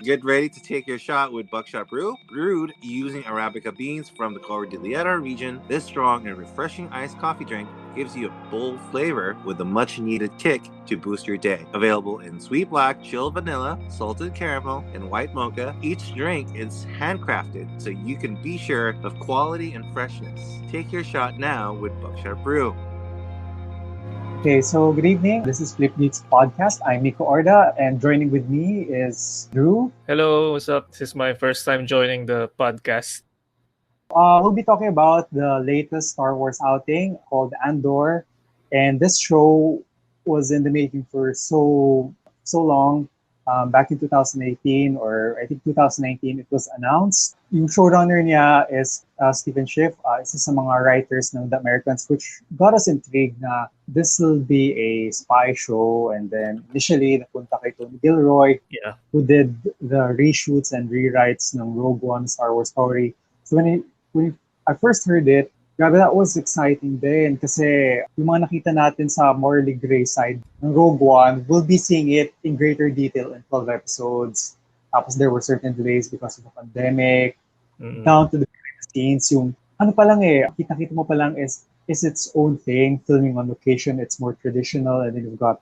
Get ready to take your shot with Buckshot Brew. Brewed using Arabica beans from the Cordillera region, this strong and refreshing iced coffee drink gives you a bold flavor with a much needed kick to boost your day. Available in sweet black, chill vanilla, salted caramel, and white mocha, each drink is handcrafted so you can be sure of quality and freshness. Take your shot now with Buckshot Brew. Okay, so good evening. This is FlipGeeks podcast. I'm Mico and joining with me is Drew. Hello, what's up? This is my first time joining the podcast. We'll be talking about the latest Star Wars outing called Andor, and this show was in the making for so long. Back in 2018 or I think 2019, it was announced. Yung showrunner niya is Stephen Schiff, isa sa mga writers ng The Americans, which got us intrigued na this will be a spy show. And then initially, napunta kay Tony Gilroy, who did the reshoots and rewrites ng Rogue One Star Wars story. So when I first heard it, grabe, that was exciting din kasi yung mga nakita natin sa morally gray side ng Rogue One, we'll be seeing it in greater detail in 12 episodes. Tapos there were certain delays because of the pandemic, down to the scenes. Yung ano pa lang kita-kita mo pa lang is its own thing, filming on location. It's more traditional, and then you've got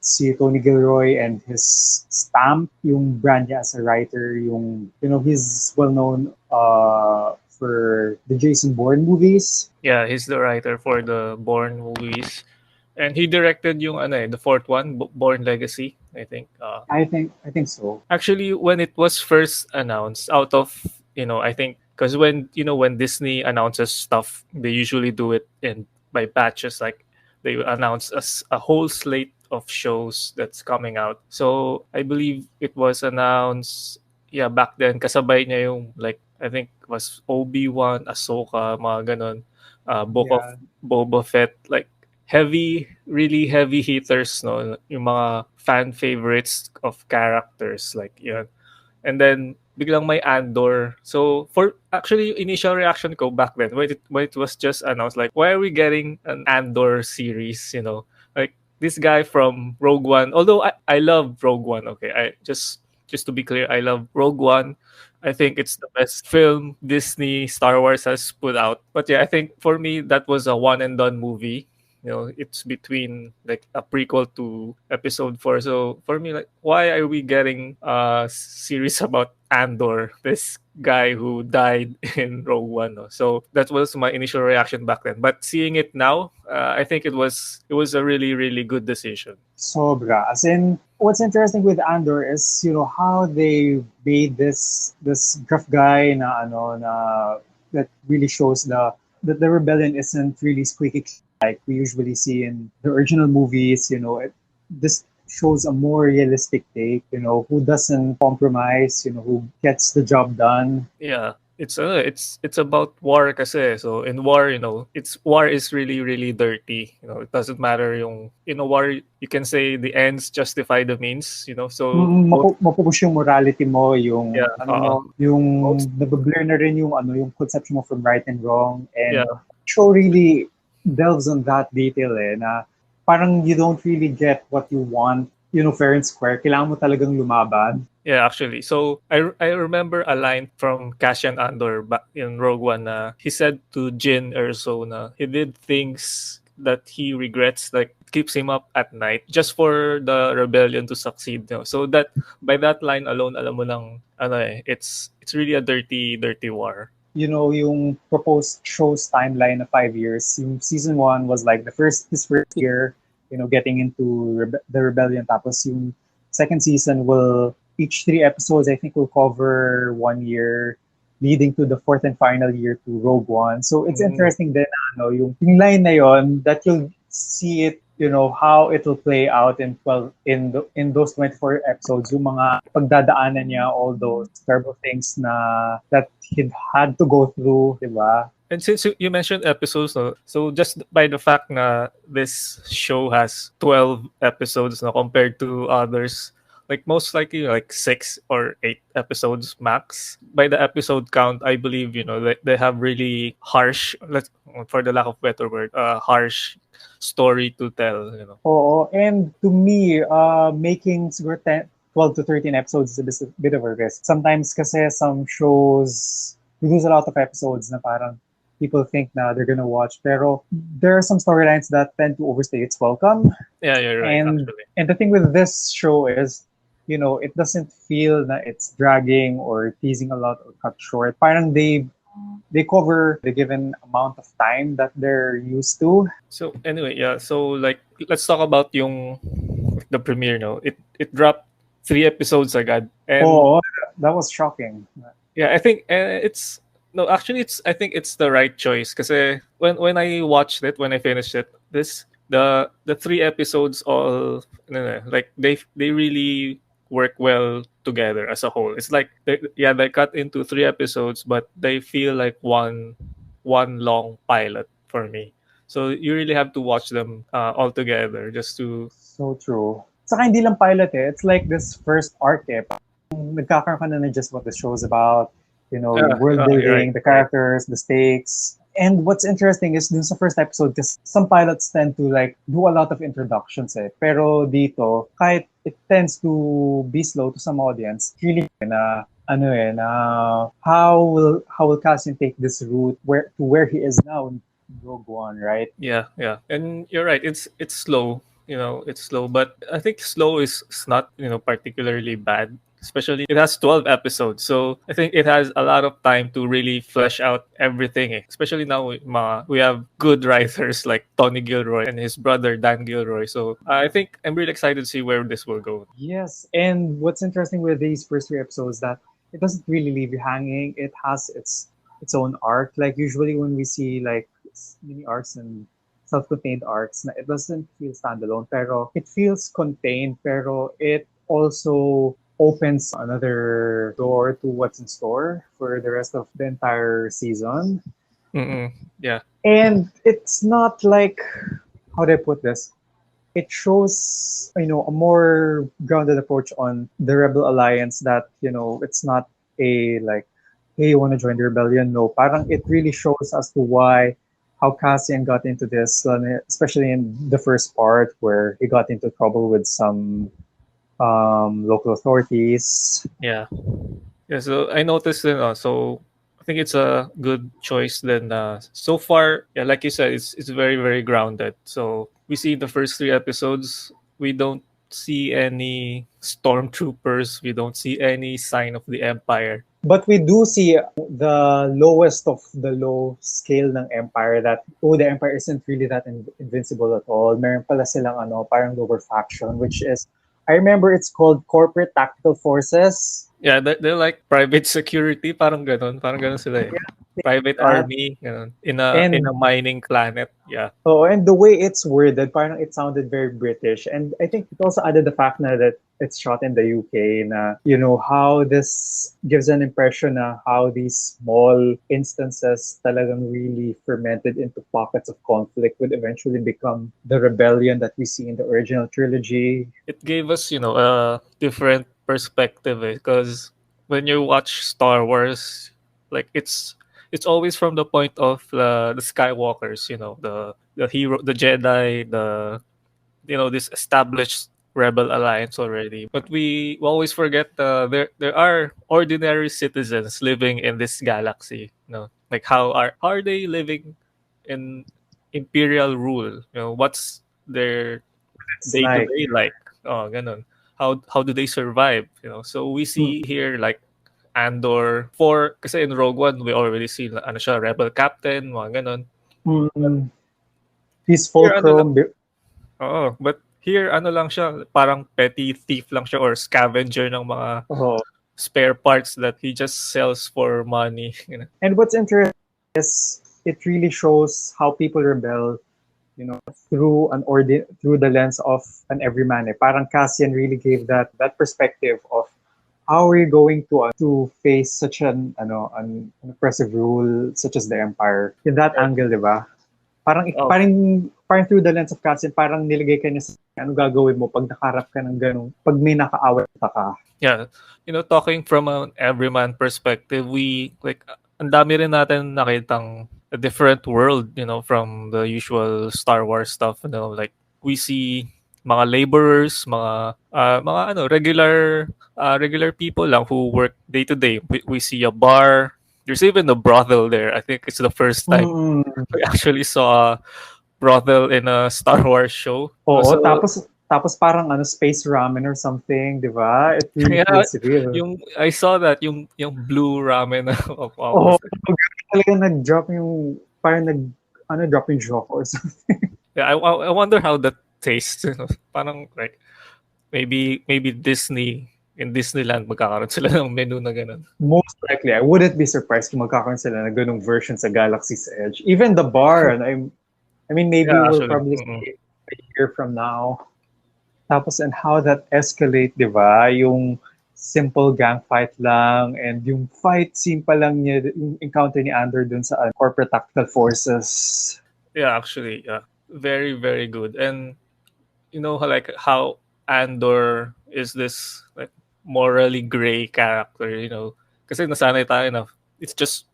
si Tony Gilroy and his stamp, yung brand niya as a writer, yung, he's well known for the Jason Bourne movies. Yeah, he's the writer for the Bourne movies. And he directed yung the fourth one, Bourne Legacy, I think. I think so. Actually, when it was first announced, out of, I think, because when Disney announces stuff, they usually do it by batches. Like they announce a whole slate of shows that's coming out. So I believe it was announced, back then, kasabay niya yung, like, I think it was Obi-Wan, Ahsoka, mga ganon. Book of Boba Fett, like really heavy hitters, no? Yung mga fan favorites of characters, like yun. And then biglang may Andor. So for actually initial reaction ko back then when it was just announced, like, why are we getting an Andor series? Like this guy from Rogue One. Although I love Rogue One. Okay, I just to be clear, I love Rogue One. I think it's the best film Disney Star Wars has put out. But yeah, I think for me that was a one and done movie. It's between like a prequel to episode 4. So for me, like, why are we getting a series about Andor, this guy who died in Rogue One? No? So that was my initial reaction back then. But seeing it now, I think it was a really, really good decision. Sobra. As in, what's interesting with Andor is, how they made this gruff guy that really shows that the rebellion isn't really squeaky like we usually see in the original movies. This shows a more realistic take, who doesn't compromise, who gets the job done. Yeah. It's about war kasi. So in war, war is really, really dirty. It doesn't matter yung war, you can say the ends justify the means, So mapupush yung morality mo, yung yung nabablur na rin yung conception mo from right and wrong, and show really delves on that detail na parang you don't really get what you want, fair and square. Kailangan mo talagang lumaban. Yeah, actually. So I remember a line from Cassian Andor back in Rogue One. He said to Jyn Erso na he did things that he regrets, like keeps him up at night just for the rebellion to succeed. So that by that line alone, alam mo lang, it's really a dirty war. Yung proposed show's timeline of 5 years. Yung season 1 was like his first year, getting into the rebellion. Tapos yung second season each 3 episodes, I think, will cover 1 year, leading to the fourth and final year to Rogue One. So it's interesting din, yung line na yon, that you'll see it, how it will play out in those 24 episodes, yung mga pagdadaanan niya, all those terrible things that he had to go through, diba? And since you mentioned episodes, so just by the fact na this show has 12 episodes compared to others, like most likely like 6 or 8 episodes max. By the episode count, I believe they have really harsh, for the lack of better word, harsh story to tell. Oo, and to me, making siguro 12 to 13 episodes is a bit of a risk. Sometimes kasi some shows lose a lot of episodes na parang people think na they're gonna watch. Pero there are some storylines that tend to overstay its welcome. Yeah, you're right. And Actually, and the thing with this show is, it doesn't feel that it's dragging or teasing a lot or cut short. Parang they cover the given amount of time that they're used to. so anyway, yeah. So like, let's talk about the premiere. No, it dropped 3 episodes agad, and Oh, that was shocking. yeah, I think it's no, actually, it's I think it's the right choice because when I watched it, when I finished it, the 3 episodes all no, no, like they really work well together as a whole. It's like they cut into 3 episodes, but they feel like one long pilot for me. So you really have to watch them all together just to So true. Saka hindi lang pilot eh. It's like this first arc eh. Parang nagkakaroon ka na just what the show's about. World right, building, the right. characters, the stakes. And what's interesting is dun sa first episode, because some pilots tend to like do a lot of introductions eh. Pero dito, kahit it tends to be slow to some audience, really na how will Cassian take this route where he is now in Rogue One, right? Yeah, yeah, and you're right. It's slow. It's slow, but I think slow is not particularly bad. Especially it has 12 episodes, so I think it has a lot of time to really flesh out everything. Especially now we have good writers like Tony Gilroy and his brother Dan Gilroy. So I think I'm really excited to see where this will go. Yes, and what's interesting with these first 3 episodes that it doesn't really leave you hanging. It has its own arc. Like usually when we see like mini arcs and self-contained arcs, it doesn't feel standalone. Pero it feels contained. Pero it also opens another door to what's in store for the rest of the entire season. Mm-mm. Yeah, And it's not like how do I put this? It shows a more grounded approach on the rebel alliance that it's not a like hey you want to join the rebellion. No, parang it really shows as to why how Cassian got into this, especially in the first part where he got into trouble with some local authorities. yeah. Yeah, so I noticed then. So I think it's a good choice. Then so far, yeah, like you said, it's very very grounded. So we see the first 3 episodes. We don't see any stormtroopers. We don't see any sign of the Empire. But we do see the lowest of the low scale ng Empire that, the Empire isn't really that invincible at all. Meron pala silang parang lower faction, which is, I remember it's called Corporate Tactical Forces. Yeah, they're like private security, parang ganon sila. Private That, army, ganon, in a and mining planet. Yeah. Oh, and the way it's worded, parang it sounded very British. And I think it also added the fact that it's shot in the UK na, how this gives an impression na how these small instances talagang really fermented into pockets of conflict would eventually become the rebellion that we see in the original trilogy. It gave us, a different perspective because when you watch Star Wars, like it's always from the point of the Skywalkers, the hero, the Jedi, this established rebel alliance already. But we always forget there are ordinary citizens living in this galaxy. Like how are they living in imperial rule? What's their It's day to like, day like? Oh, ganun. How do they survive? So we mm, see here like Andor for kasi in Rogue One we already see ano siya rebel captain mga ganon. mm, he's Here ano lang, fulcrum. but here ano lang siya parang petty thief lang siya or scavenger ng mga Oh. spare parts that he just sells for money. And what's interesting is it really shows how people rebel, through the lens of an everyman. Parang Cassian really gave that perspective of how are you going to face such an oppressive rule such as the Empire. In that angle, di ba? Parang, Oh, parang through the lens of Cassian, parang nilagay ka niya sa ano gagawin mo pag nakaharap ka ng ganun, pag may nakaawat ka. yeah, talking from an everyman perspective, we like ang dami rin natin nakitang a different world, from the usual Star Wars stuff. Like we see mga laborers, mga regular people lang who work day to day. We see a bar. There's even a brothel there. I think it's the first time Mm. we actually saw a brothel in a Star Wars show. Oo, So tapos parang space ramen or something, 'di ba? It really yeah, feels real. yung I saw that yung blue ramen of Oo, almost. talagang nag-drop yung parang drop yung joke or something. Yeah, I wonder how that tastes. Parang like maybe in Disneyland magkakaroon sila ng menu na ganun. Most likely, I wouldn't be surprised kung magkakaroon sila ng ganung version sa Galaxy's Edge. Even the bar, and I mean, maybe Yeah, we'll actually. probably see it a year from now. Tapos, and how that escalate, di ba? Yung simple gang fight lang, and yung fight scene pa lang niya, yung encounter ni Andor dun sa corporate tactical forces. Yeah, actually, yeah. Very, very good. And like how Andor is this like morally gray character. Kasi nasanay tayo na it's just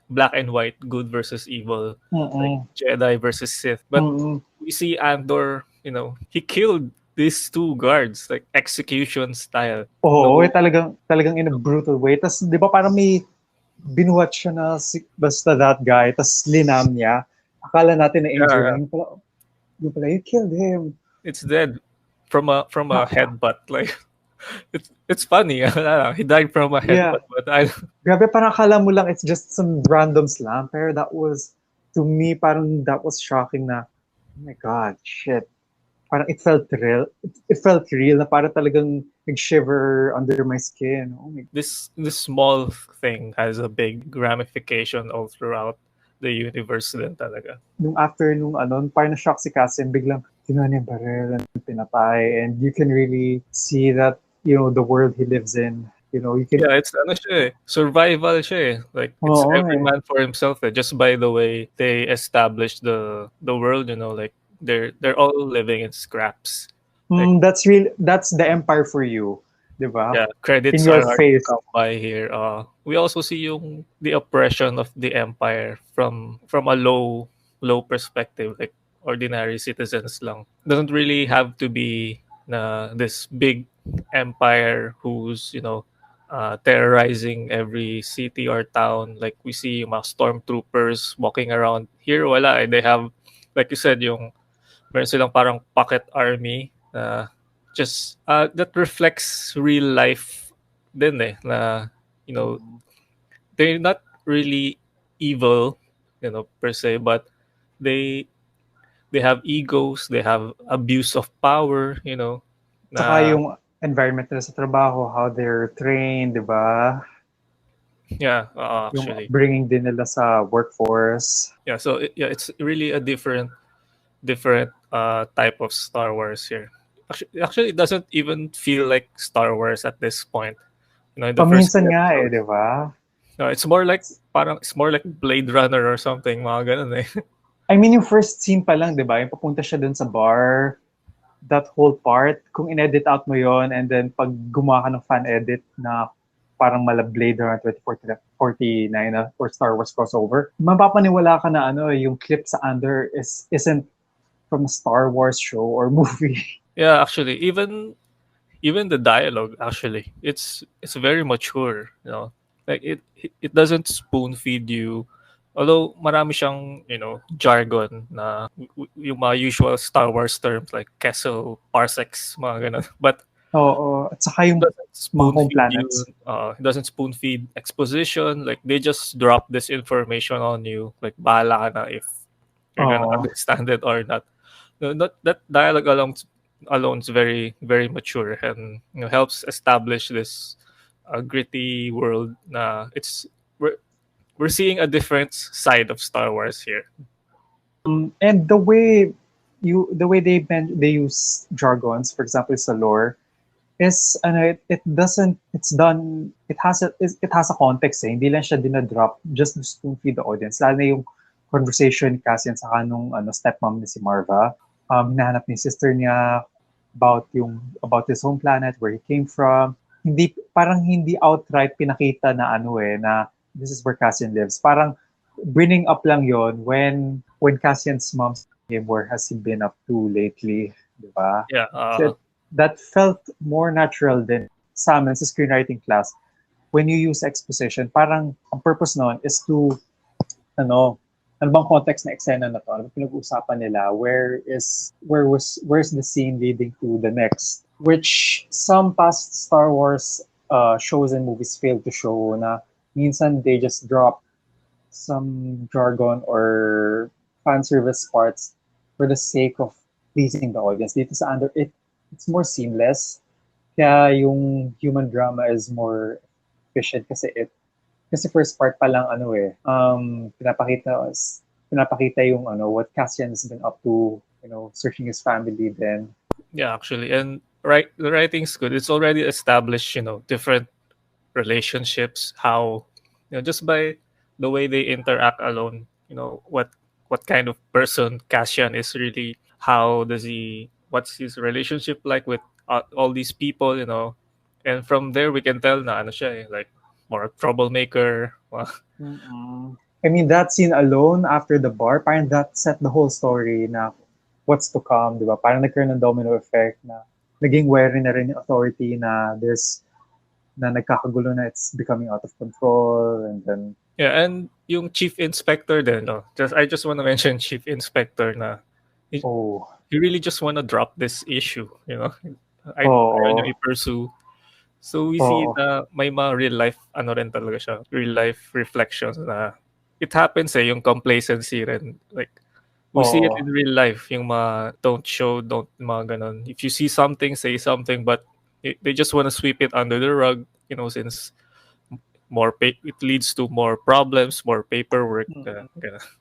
black and white, good versus evil, like Mm-mm. Jedi versus Sith. But Mm-mm. we see Andor, he killed these two guards like execution style. Oo, No, talagang in a brutal way. Tapos, di ba parang may binuhat siya na basta that guy, tapos linam niya. Akala natin na injure yeah, lang. Yung pala, you killed him. it's dead from a headbutt. Like it's funny. He died from a Yeah. headbutt, but I Grabe, parang akala mo lang it's just some random slam. Pero that was, to me, parang that was shocking na, oh my God, shit. Parang it felt real. It felt real na parang talagang nag-shiver under my skin. Oh my this small thing has a big ramification all throughout the universe din talaga. nung after nung parang na-shock si Cassian, biglang kinuha niya yung baril and pinatay. And you can really see that, the world he lives in. You can, Yeah, it's ano siya eh. Survival siya eh. Like it's oo every eh. man for himself eh. Just by the way they established the world, like they're all living in scraps. Like That's the empire for you. Diba? yeah, In credits your are hard to face. come by here. We also see yung the oppression of the empire from a low perspective, like ordinary citizens lang. Doesn't really have to be na this big empire who's terrorizing every city or town. Like we see yung mga stormtroopers walking around here. Wala eh. They have, like you said, meron silang parang pocket army na just that reflects real life din eh na they're not really evil per se, but they they have egos, they have abuse of power, Tsaka na yung environment nila sa trabaho, how they're trained, diba? yeah, Yung actually. bringing din nila sa workforce. Yeah, so yeah, it's really a different type of Star Wars here. Actually, it doesn't even feel like Star Wars at this point. In the first Paminsan few nga eh, episodes. diba? No, it's more like Blade Runner or something, mga ganun eh. I mean, yung first scene pa lang, diba? Yung papunta siya dun sa bar, that whole part, kung in-edit out mo yon and then pag gumawa ka ng fan edit na parang mala Blade Runner 2049 na or Star Wars crossover, mapapaniwala ka na yung clip sa Andor isn't from a Star Wars show or movie. Yeah, actually, even the dialogue actually, it's very mature, like it doesn't spoon feed you. Although marami siyang, jargon na yung mga usual Star Wars terms like Kessel, parsecs, mga ganun. But Oo. At saka yung doesn't mga spoon home feed you. planets. It doesn't spoon feed exposition. Like they just drop this information on you. Like bahala ka na if you're gonna Oo. understand it or not. No, not that dialogue alone is very very mature and helps establish this gritty world. Na we're seeing a different side of Star Wars here. And the way they use jargons, for example, sa lore, is it doesn't it's done it has a context eh. Hindi lang siya dinadrop just to spoon feed the audience. Lalo na yung conversation ni Cassian sa kanong stepmom ni si Marva. Hinahanap ni sister niya about his home planet, where he came from. Hindi outright pinakita na na this is where Cassian lives. Parang bringing up lang yon when Cassian's mom asked him where has he been up to lately. di ba? Yeah. So that felt more natural than sa amin sa screenwriting class. When you use exposition, parang ang purpose nun is to, ano, ano bang context na eksena na to? Ano bang pinag-uusapan nila? Where's the scene leading to the next? Which some past Star Wars shows and movies fail to show na minsan they just drop some jargon or fan service parts for the sake of pleasing the audience. Dito sa Andor, it's more seamless. Kaya yung human drama is more efficient kasi first part pa lang pinapakita yung what Cassian has been up to, searching his family then. Yeah, actually, and the writing's good. It's already established, different relationships. How, just by the way they interact alone, what kind of person Cassian is really. How does he? What's his relationship like with all these people? And from there we can tell na ano siya like more troublemaker. Mm-mm. I mean, that scene alone after the bar, parang that set the whole story na what's to come, di ba? Parang nagkaroon ng domino effect na naging wary na rin yung authority na nagkakagulo na it's becoming out of control and then. Yeah, and yung chief inspector then, I just want to mention chief inspector na he really just want to drop this issue, I know i-pursue. So we see na may mga real life rin talaga siya, real life reflections na it happens yung complacency rin, like we see it in real life, yung mga don't mga ganon. If you see something, say something, but they just want to sweep it under the rug, since it leads to more problems, more paperwork.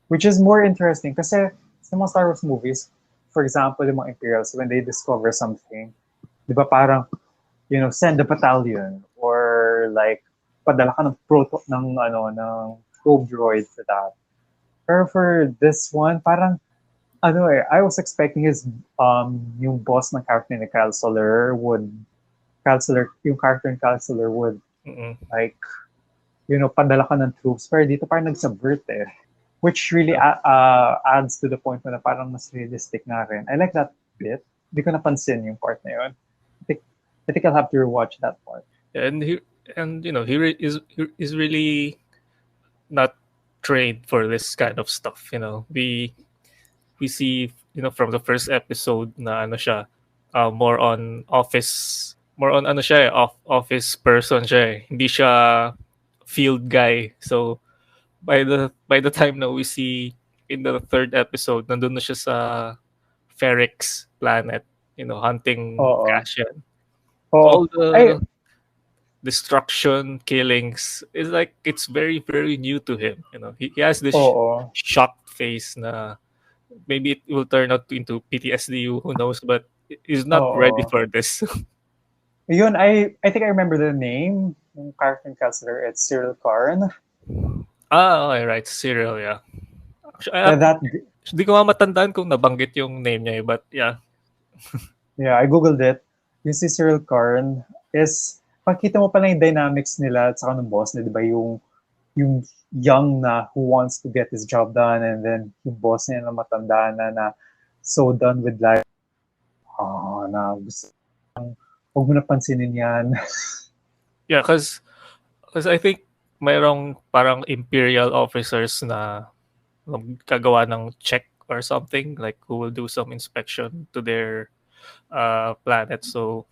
Which is more interesting kasi sa mga Star Wars movies, for example, yung mga Imperials, when they discover something, di ba parang, send a battalion or like padala ka ng probe droid for that. Pero for this one, parang I was expecting yung boss ng character ni Kyle Soller, yung character ni Kyle Soller would like padala ka ng troops. Pero dito parang nag-subvert which really adds to the point na parang mas realistic na rin. I like that bit. Hindi ko napansin yung part na yun. I think I'll have to rewatch that part. And he is really not trained for this kind of stuff. We see from the first episode na siya, more on office office person siya. Hindi siya field guy. So by the time na we see in the third episode, nandun na siya sa Ferrix planet, hunting Cassian. All the destruction, killings is like it's very, very new to him. He has this shocked face na maybe it will turn out into PTSD, who knows, but he's not ready for this. Yun, I think I remember the name ng character counselor. It's Cyril Karn. Okay, right. Cyril, yeah. Actually, hindi ko matandaan kung nabanggit yung name niya, but yeah. Yeah, I googled it. Yung si Cyril Karn is, pakita mo pala yung dynamics nila at saka ng boss niya, di ba? Yung young na who wants to get his job done and then yung boss niya na matanda na so done with life. Na gusto huwag mo na pansinin yan. Yeah, because I think mayroong parang imperial officers na kagawa ng check or something, like who will do some inspection to their planet. So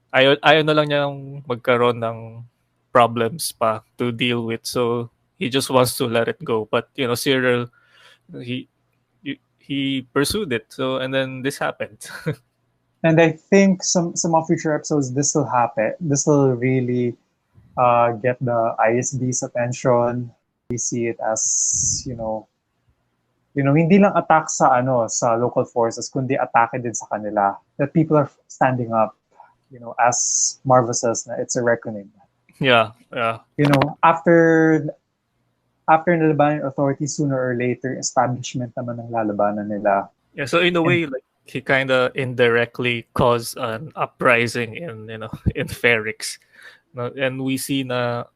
ayaw na lang niyang magkaroon ng problems pa to deal with. So he just wants to let it go. But Cyril, he pursued it. So and then this happened. And I think some of future episodes this will happen. This will really get the ISB's attention. We see it as hindi lang attack sa local forces, kundi atake din sa kanila. That people are standing up. As Marvel says, it's a reckoning. Yeah. After nalabanan authority, sooner or later, establishment naman ng lalabanan nila. Yeah, so in a way, like he kind of indirectly caused an uprising in Ferrix, and we see na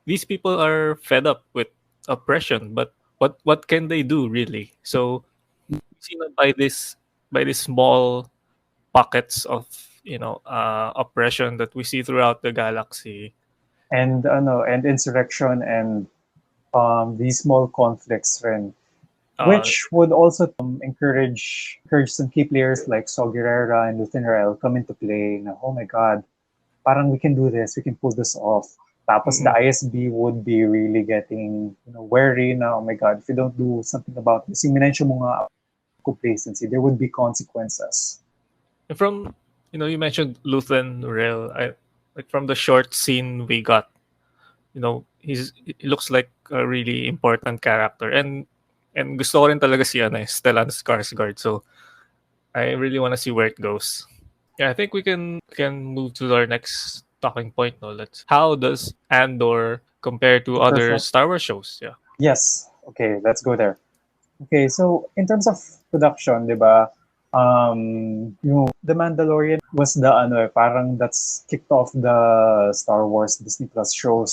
these people are fed up with oppression, but what can they do really? So we see that by this small pockets of oppression that we see throughout the galaxy. And insurrection and these small conflicts rin, Uh, which would also encourage some key players like Sogirera and Luthien come into play. Na, oh my God, parang we can do this, we can pull this off. Tapos the mm, ISB would be really getting wary na, oh my God, if you don't do something about this, yung minensyon mo nga complacency, there would be consequences. and from you mentioned Luthen Rail. Like from the short scene we got, he looks like a really important character, and gusto ko rin talaga si Stellan Skarsgård. So I really want to see where it goes. Yeah, I think we can move to our next talking point. No, let's. How does Andor compare to other Perfect. Star Wars shows? Yeah. Yes. Okay, let's go there. Okay, so in terms of production, di ba, The Mandalorian was the parang that's kicked off the Star Wars Disney Plus shows.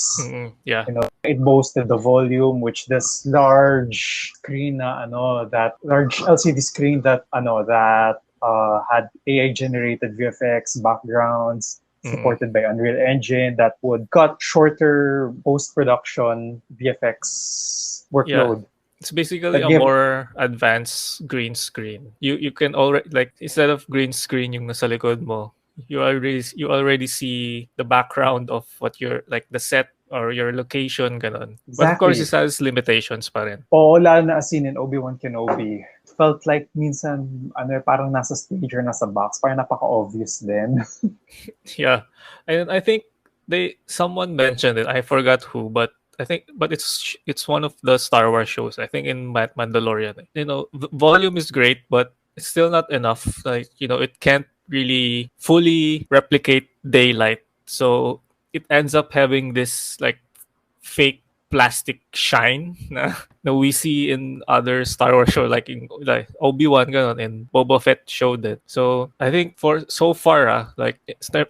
Yeah. It boasted the volume, which this large screen that large LCD screen that had AI generated VFX backgrounds supported by Unreal Engine that would cut shorter post production VFX Yeah. workload. It's basically That a give more advanced green screen. You can already, like, instead of green screen yung nasa likod mo, you already see the background of what you're like, the set or your location ganon. But of course exactly. it has limitations pa rin. Oo, lalo na as in Obi-Wan Kenobi. Felt like minsan, parang nasa stage or nasa box. Parang napaka-obvious din. Yeah. And I think someone mentioned it. I forgot who, but it's one of the Star Wars shows. I think in Mandalorian. Volume is great, but it's still not enough. Like, it can't really fully replicate daylight. So it ends up having this like fake plastic shine na we see in other Star Wars show, like in like Obi-Wan ganon, and Boba Fett showed it. So I think for so far, like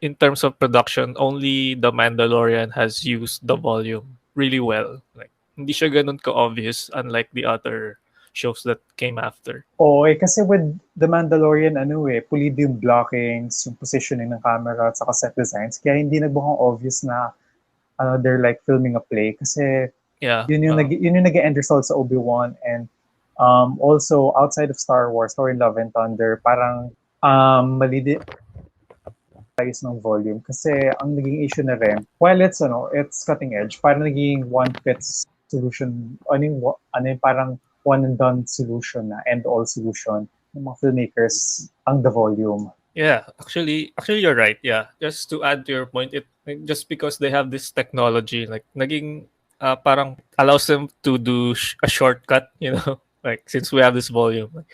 in terms of production, only The Mandalorian has used the volume really well. Like hindi siya ganun ka-obvious, unlike the other shows that came after. Oo, kasi with The Mandalorian, pulido yung blockings, yung positioning ng camera, at saka set designs. Kaya hindi nagmukhang obvious na they're like filming a play. Kasi Yeah. yun yung nag-end result sa Obi-Wan. And also, outside of Star Wars, Thor, Love and Thunder, parang mali din size ng volume. Kasi ang naging issue na rin, while it's cutting edge, parang naging one fits solution, parang one and done solution na end-all solution ng mga filmmakers ang the volume. Yeah, actually you're right. Yeah, just to add to your point, it just because they have this technology, like naging parang allows them to do a shortcut. Like since we have this volume, like,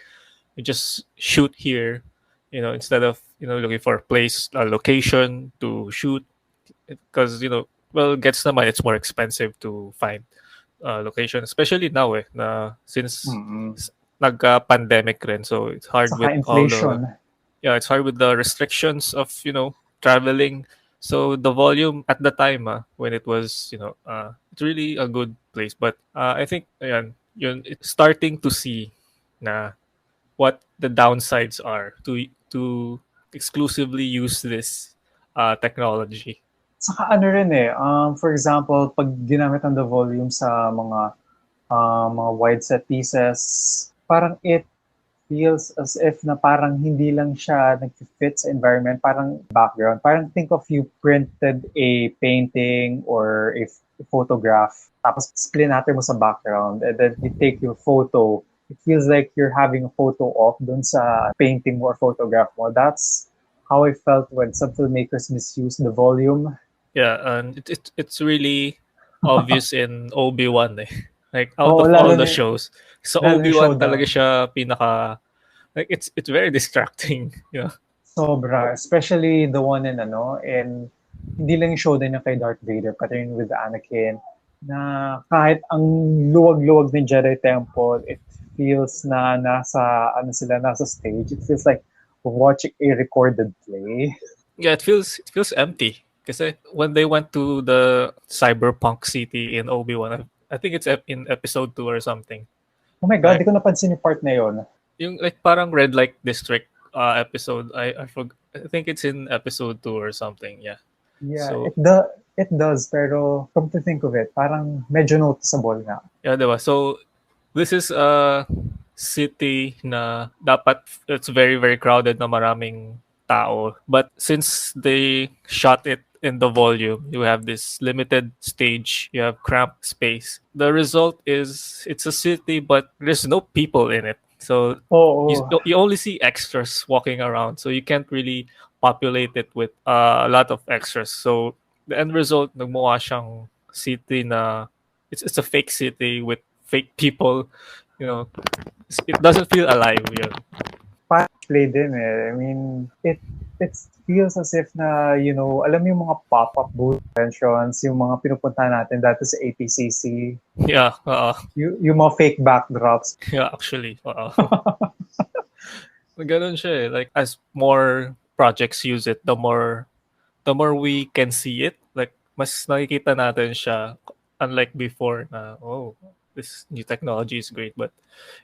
we just shoot here, instead of looking for a place, a location to shoot, because well, gets naman it's more expensive to find location, especially now na since nagka-pandemic rin, so it's hard Saka with inflation. it's hard with the restrictions of traveling. So the volume at the time, when it was it's really a good place. But I think it's starting to see na what the downsides are to exclusively use this technology. Saka rin for example, pag ginamit ang the volume sa mga wide set pieces, parang it feels as if na parang hindi lang siya nag-fit sa environment, parang background. Parang think of you printed a painting or a photograph, tapos splinatter mo sa background, and then you take your photo. It feels like you're having a photo op dun sa painting mo or photograph mo. That's how I felt when some filmmakers misuse the volume. Yeah, and it's really obvious in Obi-Wan eh. Like out Oo, of all lalo the na shows, sa lalo na Obi-Wan talaga showdown. siya pinaka, like it's very distracting. Sobra. Especially the one in hindi lang yung showdown niya kay Darth Vader, pati yung with Anakin, na kahit ang luwag-luwag ng Jedi Temple, it feels na nasa stage. It feels like watching a recorded play. Yeah, it feels empty. Kasi when they went to the cyberpunk city in Obi-Wan, I think it's in episode 2 or something. Oh my God, Like, di ko napansin yung part na yon. yung like parang red light district episode. I think it's in episode 2 or something. Yeah. Yeah, So it does, pero come to think of it, parang medyo noticeable nga. yeah, diba? So this is a city na dapat it's very very crowded na maraming tao. But since they shot it in the volume, you have this limited stage, you have cramped space. The result is it's a city but there's no people in it. So you Oo. you only see extras walking around. So you can't really populate it with a lot of extras. So the end result nagmukha siyang city na it's a fake city with fake people, you know. It doesn't feel alive. Yeah. Fast play din eh. I mean, it feels as if na, you know, alam mo yung mga pop-up booth conventions, yung mga pinupuntahan natin dati sa APCC, Yeah. yung mga fake backdrops. Yeah, actually. Ganun siya eh. Like as more projects use it, the more we can see it. Like mas nakikita natin siya unlike before na oh, this new technology is great but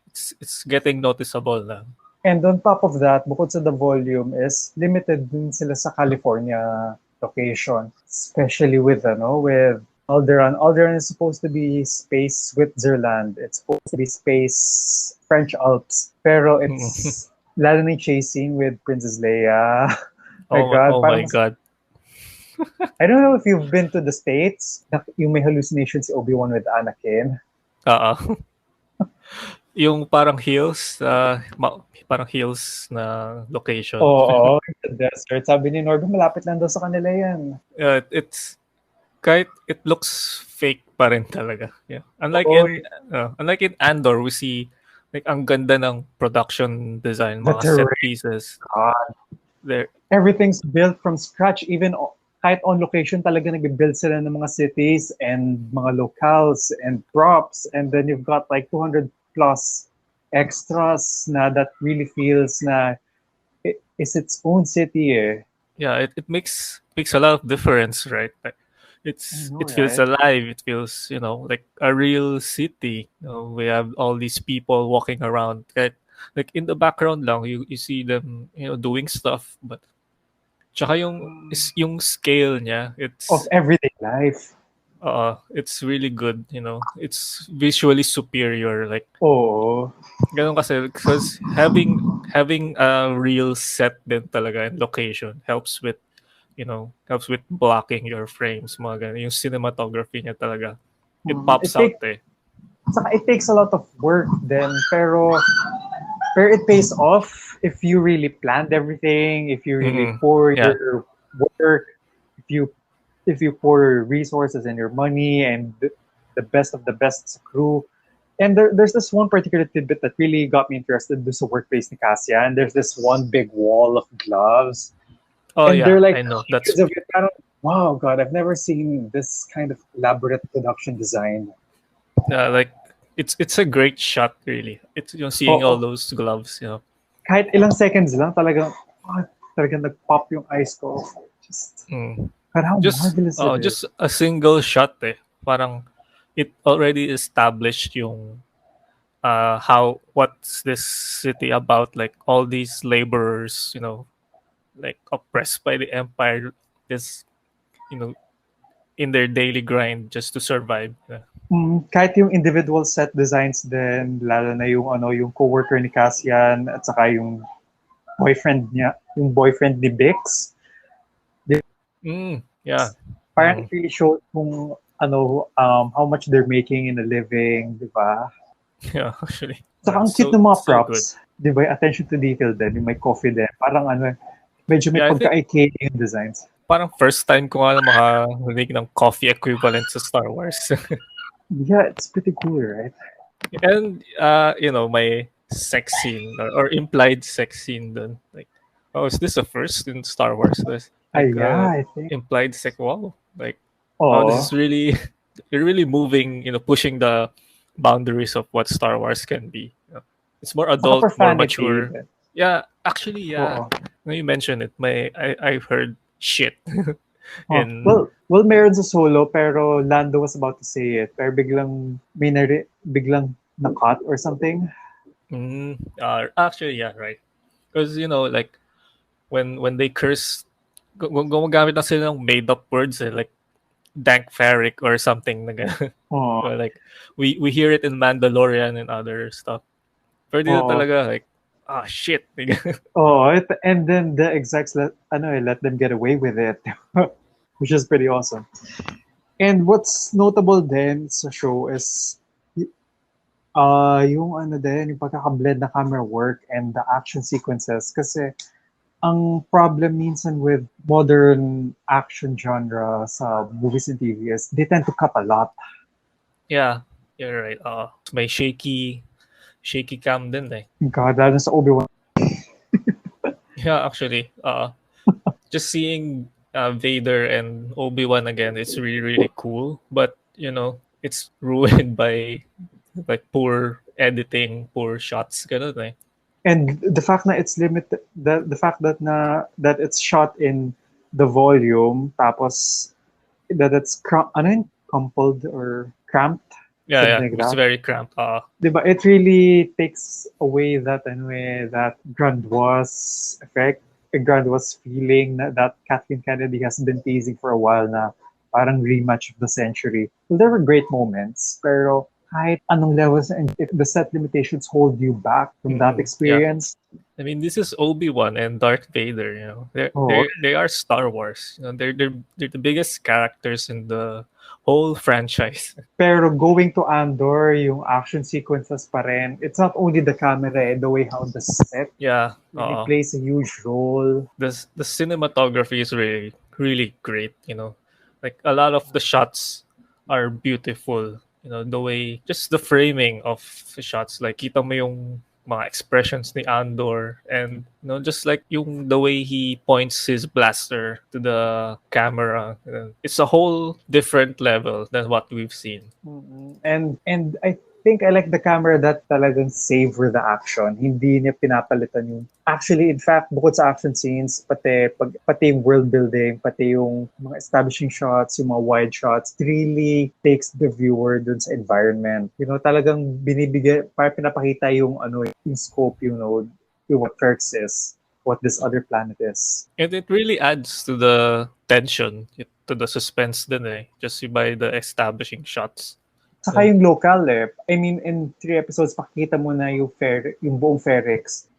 it's getting noticeable na. And on top of that, bukod sa the volume is limited din sila sa California location, especially with with Alderan. Alderan is supposed to be space Switzerland. It's supposed to be space French Alps. Pero it's lalo na yung chasing with Princess Leia. Oh my god. I don't know if you've been to the States, yung may hallucination si Obi-Wan with Anakin. Yung parang hills, parang hills na location. Oo, the desert. Sabi ni Norby, malapit lang daw sa kanila yan. It's kahit it looks fake pa rin talaga. Yeah. Unlike in Andor, we see like ang ganda ng production design, mga set pieces. God. There. Everything's built from scratch. Even kahit on location talaga nag-build sila ng mga cities and mga locales and props. And then you've got like 200 plus extras na that really feels na it's its own city eh. Yeah, it makes a lot of difference, right? Like, it feels alive. It feels, like a real city. We have all these people walking around. Like in the background lang, you see them, doing stuff. But tsaka yung scale niya, it's of everyday life. It's really good. It's visually superior. Like ganun kasi because having a real set din talaga and location helps with blocking your frames, mga ganun. Yung cinematography niya talaga. It pops out eh. Saka it takes a lot of work then, pero it pays off if you really planned everything, if you really pour your work, if you pour resources and your money and the best of the best crew. And there's this one particular tidbit that really got me interested in the workplace ni Cassia, and there's this one big wall of gloves. Oh, and yeah, they're like, I know. That's wow, God, I've never seen this kind of elaborate production design. like it's a great shot, really. It's seeing all those gloves, Kahit ilang seconds lang, talagang nag-pop yung eyes ko. But how marvelous it is. Just a single shot eh. Parang it already established yung what's this city about, like all these laborers, like oppressed by the empire, this in their daily grind just to survive. Kahit yung individual set designs din, lalo na yung coworker ni Cassian at saka yung boyfriend ni Bix. Yeah. Parang it really shows kung how much they're making in a living, di ba? Yeah, actually. Saka ang cute ng mga props. Di ba? Attention to detail din. Yung may coffee din. Parang medyo may pagka-IK yung designs. Parang first time ko nga makarinig ng coffee equivalent sa Star Wars. Yeah, it's pretty cool, right? And, my sex scene or implied sex scene dun. Like, is this a first in Star Wars? Like, I think. Implied sex. Wow. Like, this is really, you're really moving, pushing the boundaries of what Star Wars can be. It's more adult, more mature. Even. Yeah, actually, yeah. When you mentioned it, I've heard shit. Well, meron sa Solo, pero Lando was about to say it. Pero biglang na-cut or something. Actually, yeah, right. Because like when they curse, gumagamit na sila ng made up words like dank ferric or something na ganun. Oh, Or like we hear it in Mandalorian and other stuff. Pero dito oh, talaga like shit. oh, and then the execs let them get away with it, which is pretty awesome. And what's notable then sa show is yung yung pagkakablend na camera work and the action sequences. Kasi ang problem minsan with modern action genre sa movies and TV is they tend to cut a lot. Yeah, you're right. May shaky cam din eh. God, lalo sa Obi-Wan. Yeah, actually, just seeing Vader and Obi-Wan again, it's really really cool. But it's ruined by like poor editing, poor shots, ganun eh. And the fact that it's limited, the fact that that it's shot in the volume, tapos that it's crumpled or cramped, Yeah, something like it's that. very cramped. Diba, it really takes away that that grandiose effect, a grandiose feeling that Kathleen Kennedy has been teasing for a while na parang rematch of the century. Well, there were great moments, pero kahit anong levels and if the set limitations hold you back from that Yeah. experience. I mean, this is Obi-Wan and Darth Vader. Oh, They are Star Wars. They're the biggest characters in the whole franchise. pero going to Andor, yung action sequences pa rin, it's not only the camera, the way how the set Yeah. really plays a huge role. The cinematography is really really great. Like a lot of the shots are beautiful. The way just the framing of the shots, like kita mo yung mga expressions ni Andor, and just like the way he points his blaster to the camera. It's a whole different level than what we've seen. And I think I like the camera that talagang savor the action. Hindi niya pinapalitan yung actually, in fact, bukod sa action scenes, pati yung world building, pati yung mga establishing shots, yung mga wide shots, it really takes the viewer dun sa environment. Talagang binibigay, parang pinapakita yung yung scope, yung what Turks is, what this other planet is. And it really adds to the tension, to the suspense din eh, just by the establishing shots. Saka yung local I mean, in 3 episodes, pakita mo na yung buong Ferrix,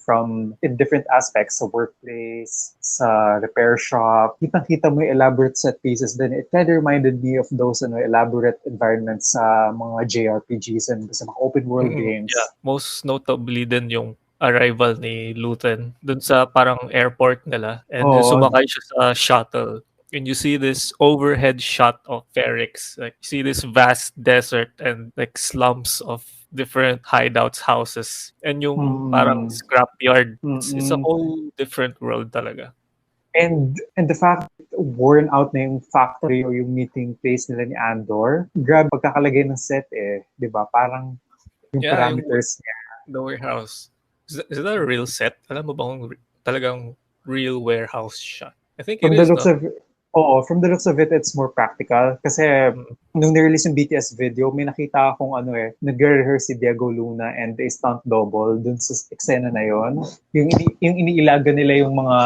from in different aspects, sa workplace, sa repair shop. Kitang-kita mo yung elaborate set pieces. Then it kind of reminded me of those elaborate environments sa mga JRPGs and sa mga open world games. Yeah, most notably din yung arrival ni Luthen dun sa parang airport nila, and yung sumakay siya sa shuttle. And you see this overhead shot of Ferrix. Like you see this vast desert and like slums of different hideouts, houses, and yung parang scrapyard. It's a whole different world talaga. And the fact that worn out na yung factory or yung meeting place nila ni Andor, grab pagkakalagay ng set 'di ba? Parang yung parameters niya. The warehouse. Is that a real set? Alam mo bang talagang real warehouse shot? I think From it is. From the looks of it, it's more practical. Kasi nung nirelease yung BTS video, may nakita akong nagre-rehearse si Diego Luna and a stunt double dun sa eksena na yon. Yung iniilaga nila yung mga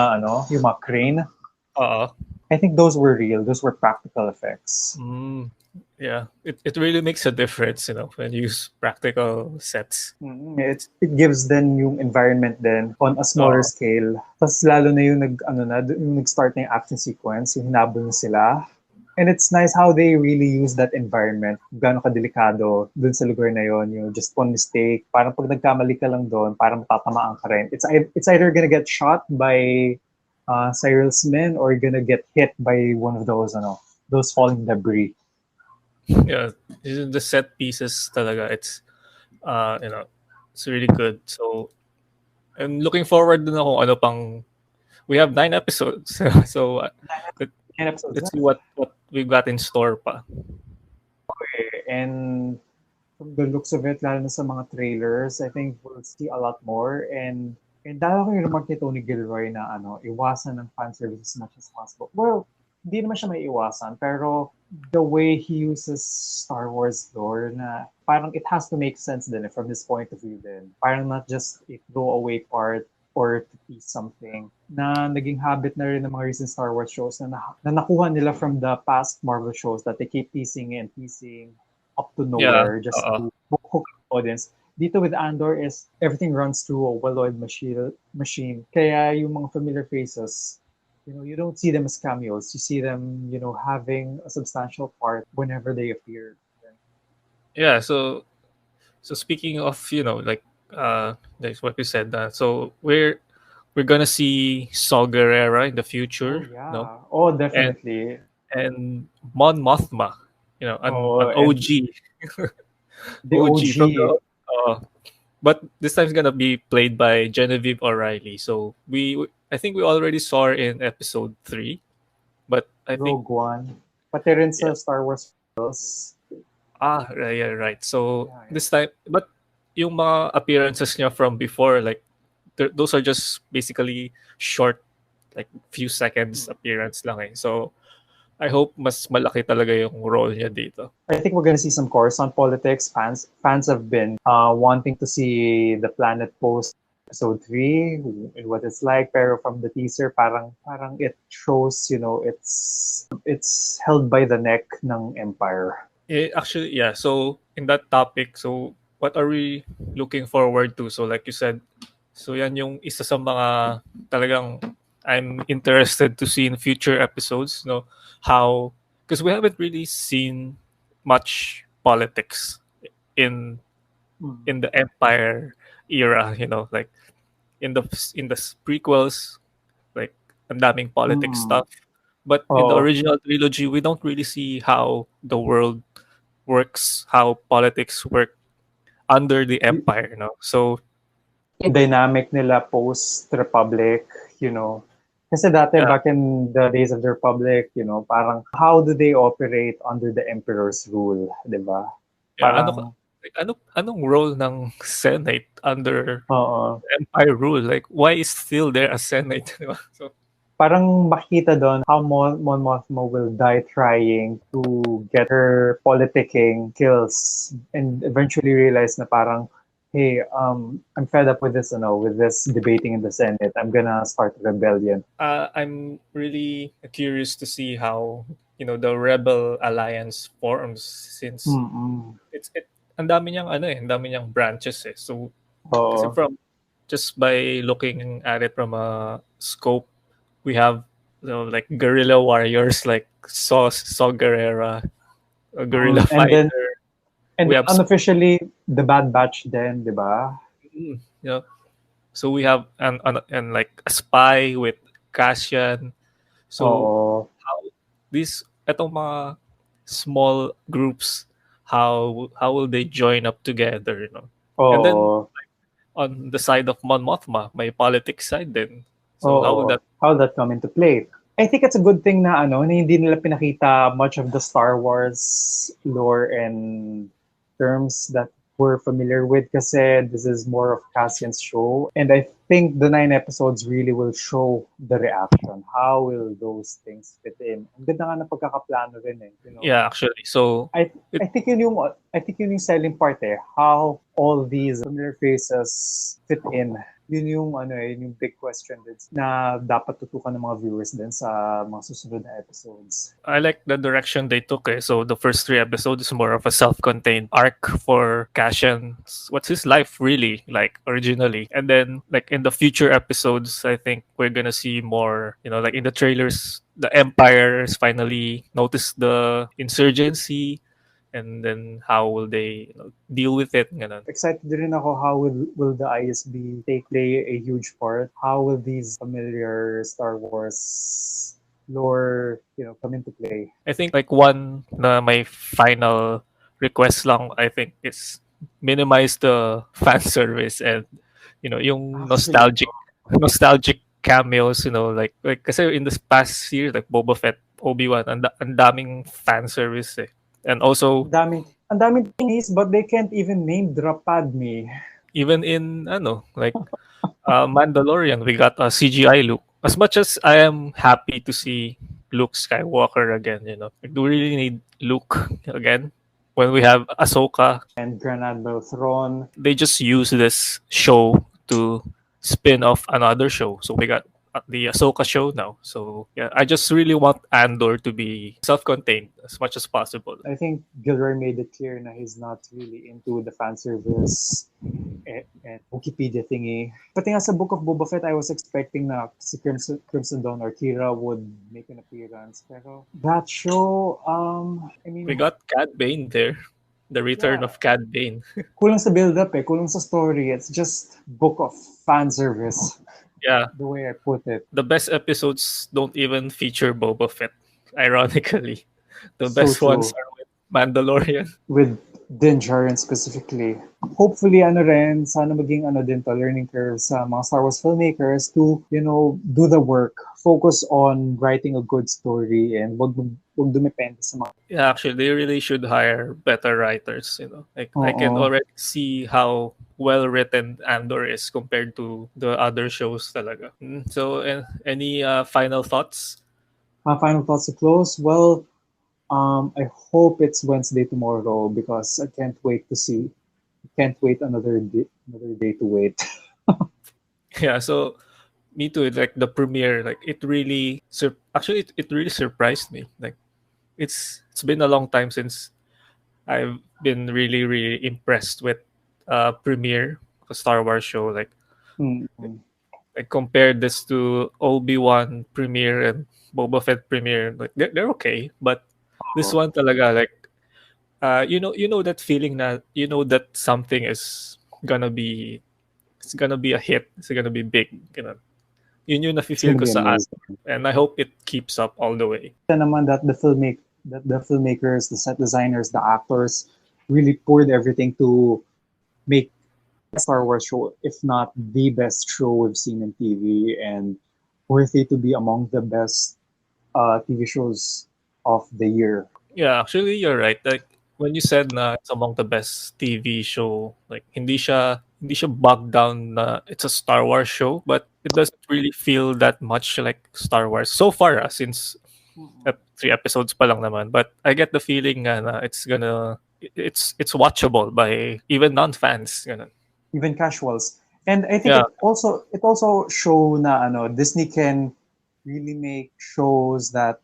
yung mga crane. I think those were real. Those were practical effects. Yeah, it really makes a difference, when you use practical sets. It gives then yung environment then on a smaller scale. Tapos lalo na yung nag-start na yung action sequence, yung hinabol na sila. And it's nice how they really use that environment. Gaano kadelikado dun sa lugar na yon, just one mistake. Parang pag nagkamali ka lang doon, parang matatamaan ka rin. It's either gonna get shot by Cyril's men or gonna get hit by one of those falling debris. Yeah, the set pieces talaga, it's it's really good. So I'm looking forward din ako ano pang, we have 9 episodes. So let's see what we've got in store pa. Okay, and from the looks of it, lalo na sa mga trailers, I think we'll see a lot more. And dahil ko yung remark ni Tony Gilroy na iwasan ng fan service as much as possible. Well, hindi naman siya may iwasan, pero the way he uses Star Wars lore na parang it has to make sense din from his point of view din. Parang not just a throwaway part or to tease something na naging habit na rin ng mga recent Star Wars shows na nakuha nila from the past Marvel shows that they keep teasing and teasing up to Yeah. nowhere just to hook the audience. Dito with Andor is everything runs through a well-oiled machine. Kaya yung mga familiar faces, you don't see them as cameos. You see them, having a substantial part whenever they appear. Yeah. So speaking of, that's what you said. So we're gonna see Saw Gerrera in the Oh future, yeah. Oh, and definitely. and Mon Mothma, Oh, an and OG, the OG from OG. the. But this time's gonna be played by Genevieve O'Reilly. So I think we already saw her in episode 3, but I think Rogue One. Pati rin yeah. sa Star Wars Rebels. Right, yeah, right. So Yeah, yeah. this time, but yung mga appearances niya from before, like those are just basically short, like few seconds appearance lang eh. So I hope mas malaki talaga yung role niya dito. I think we're gonna see some course on politics. Fans have been wanting to see the planet post episode 3 and what it's like. Pero from the teaser, parang it shows, it's held by the neck ng Empire. Actually, yeah. So in that topic, so what are we looking forward to? So like you said, so yan yung isa sa mga talagang I'm interested to see in future episodes. How, because we haven't really seen much politics in in the Empire era. Like in the prequels, like ang daming politics stuff. But in the Oh, original trilogy, we don't really see how the world works, how politics work under the empire, So dynamic nila post-Republic, you know. Kasi dati, yeah, back in the days of the Republic, parang how do they operate under the Emperor's rule, di ba? yeah. Parang, Anong role ng Senate under oo. empire rule? Like, why is still there a Senate? Di ba? So Parang makita doon how Mon Mothma will die trying to get her politicking kills and eventually realize na parang, hey, I'm fed up with this debating in the Senate. I'm gonna start a rebellion. I'm really curious to see how the Rebel Alliance forms, since Mm-mm. ang dami niyang ang dami niyang branches eh. So kasi Oo. from just by looking at it from a scope, we have like guerrilla warriors like Saw Gerrera, a guerrilla And then fighter. and We have unofficially the Bad Batch then, 'di ba? you know so we have and like a spy with Cassian. So Oo. how these etong mga small groups, how will they join up together, and then Oo. on the side of Mon Mothma, may politics side din. So how will Oo. that? How that come into play? I think it's a good thing na hindi nila pinakita much of the Star Wars lore and terms that we're familiar with kasi this is more of Cassian's show. And I think the 9 episodes really will show the reaction. How will those things fit in? Ang ganda nga ng pagkakaplano rin eh. Yeah, actually. So I it, I think yun yung selling part eh. How all these familiar faces fit in. Yun yung big question din na dapat tutukan ng mga viewers din sa mga susunod na episodes. I like the direction they took. So the first 3 episodes is more of a self-contained arc for Cassian. What's his life really like originally? And then like in the future episodes, I think we're gonna see more. Like in the trailers, the Empire has finally noticed the insurgency, and then how will they deal with it? Ganun. Excited din ako how will the ISB play a huge part? How will these familiar Star Wars lore, come into play? I think like one na my final request lang, I think, is minimize the fan service and yung Actually, nostalgic cameos, like kasi in this past year like Boba Fett, Obi-Wan, ang daming fan service eh. And also ang daming things but they can't even name drop Padme. even in like Mandalorian, we got a CGI Luke. As much as I am happy to see Luke Skywalker again, like, do we really need Luke again when we have Ahsoka? And Grand Admiral Thrawn. They just use this show to spin off another show. So we got the Ahsoka show now. So yeah, I just really want Andor to be self-contained as much as possible. I think Gilroy made it clear na he's not really into the fan service and Wikipedia thingy. Pati nga sa Book of Boba Fett, I was expecting na si Crimson Dawn or Kira would make an appearance. Pero that show, I mean, We got Cad Bane there. The return Yeah. of Cad Bane. kulang sa build-up kulang sa story. It's just book of fan service, Yeah, the way I put it. the best episodes don't even feature Boba Fett. Ironically, the So best ones true. are with Mandalorian. With Din Djarin specifically. Hopefully, sana maging din to, learning curve sa mga Star Wars filmmakers to, do the work. Focus on writing a good story and wag dumepende sa mga... Yeah, actually, they really should hire better writers. Like I can Oo. already see how well written Andor is compared to the other shows talaga. So, any final thoughts? Final thoughts to close. Well, I hope it's Wednesday tomorrow because I can't wait to see. Can't wait another day to wait. Yeah, so me too. Like the premiere, like it really actually it really surprised me. Like it's been a long time since I've been really impressed with premiere of a Star Wars show. Like Mm. I compared this to Obi-Wan premiere and Boba Fett premiere. Like they're okay, but this one talaga, like you know that feeling that that something is gonna be a hit. It's gonna be big. Yun yung It's nafe-feel gonna ko be sa amazing. Andor, and I hope it keeps up all the way. Naman that the filmmakers, the set designers, the actors really poured everything to make Star Wars show, if not the best show we've seen in TV, and worthy to be among the best TV shows of the year. Yeah, actually, you're right. Like when you said na it's among the best TV show, like hindi siya bogged down na it's a Star Wars show, but it doesn't really feel that much like Star Wars so far, since 3 episodes pa lang naman. But I get the feeling na it's watchable by even non-fans. Ganun. Even casuals. And I think Yeah. it also show na Disney can really make shows that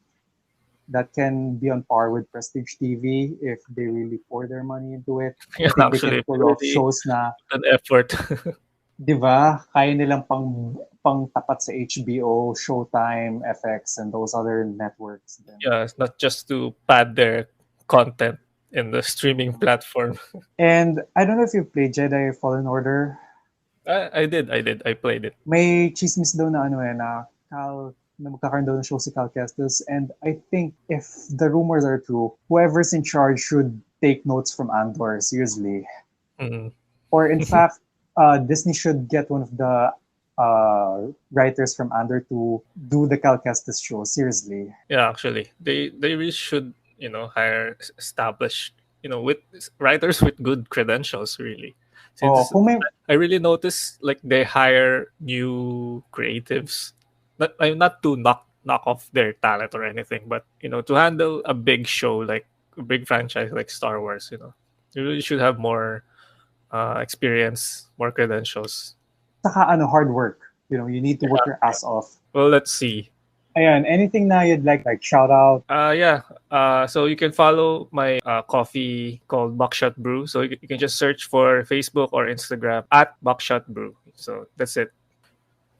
can be on par with prestige TV if they really pour their money into it. Yeah, I think they actually, can pull off really shows na, an effort. di ba, kaya nilang pang tapat sa HBO, Showtime, FX, and those other networks. Then. Yeah, it's not just to pad their content in the streaming platform. And I don't know if you've played Jedi Fallen Order. I did. I played it. May chismis daw na na magkakaroon daw ng show si Cal Kestis. And I think if the rumors are true, whoever's in charge should take notes from Andor, seriously. Mm. Or in fact, Disney should get one of the writers from Andor to do the Cal Kestis show, seriously. Yeah, actually, they really should hire established with writers with good credentials, really. Since I really noticed like they hire new creatives, not to knock off their talent or anything, but to handle a big show like a big franchise like Star Wars, you really should have more experience, more credentials. Saka hard work. You need to work your ass off. Well, let's see. Ayan, anything na you'd like shout out? Yeah. So you can follow my coffee called Buckshot Brew. So you can just search for Facebook or Instagram at Buckshot Brew. So that's it.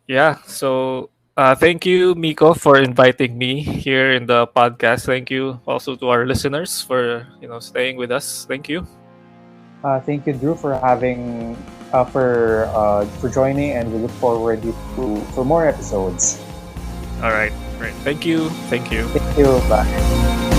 Yeah. So thank you, Mico, for inviting me here in the podcast. Thank you also to our listeners for staying with us. Thank you. Thank you, Drew, for having for joining, and we look forward for more episodes. All right. Great. Thank you. Thank you. Bye.